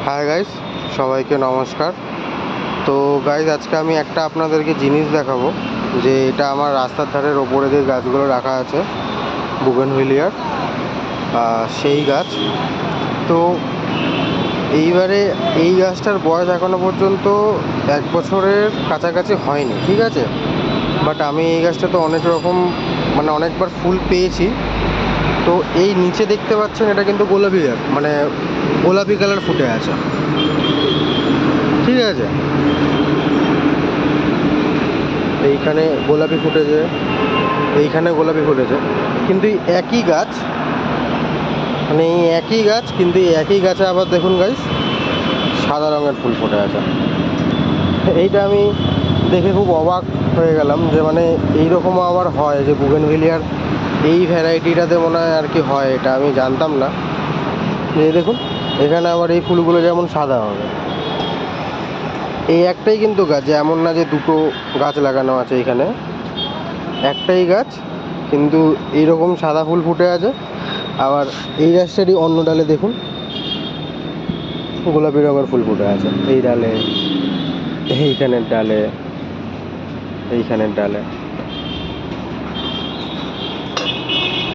Hi guys, সবাইকে নমস্কার। তো গাইস, আজকে আমি একটা আপনাদেরকে জিনিস দেখাবো যে এটা আমার রাস্তার ধারের ওপরে যে গাছগুলো রাখা আছে বুগেনভিলিয়ার, সেই গাছ। তো এইবারে এই গাছটার বয়স এখনো পর্যন্ত 1 বছরের কাছাকাছি হয়নি, ঠিক আছে। বাট আমি এই গাছটা তো অনেক রকম অনেকবার ফুল পেয়েছি। তো এই নিচে দেখতে পাচ্ছেন, এটা কিন্তু গোলাপি গাছ, গোলাপি কালার ফুটে আছে, ঠিক আছে। এইখানে গোলাপি ফুটেছে, এইখানে গোলাপি ফুটেছে, কিন্তু একই গাছ, এই একই গাছ, কিন্তু এই একই গাছে আবার দেখুন গাইস, সাদা রঙের ফুল ফুটে আছে। এইটা আমি দেখে খুব অবাক হয়ে গেলাম যে এইরকমও আবার হয়, যে বুগেনভিলিয়ার এই ভ্যারাইটিটাতে মনে হয় আর কি হয়, এটা আমি জানতাম না। এই দেখুন, এখানে আবার এই ফুলগুলো যেমন সাদা হবে। এই একটাই কিন্তু গাছ, এমন না যে দুটো গাছ লাগানো আছে, এখানে একটাই গাছ, কিন্তু এইরকম সাদা ফুল ফুটে আছে। আবার এই গাছটারই অন্য ডালে দেখুন গোলাপি রঙের ফুল ফুটে আছে, এই ডালে, এইখানের ডালে, এইখানের ডালে।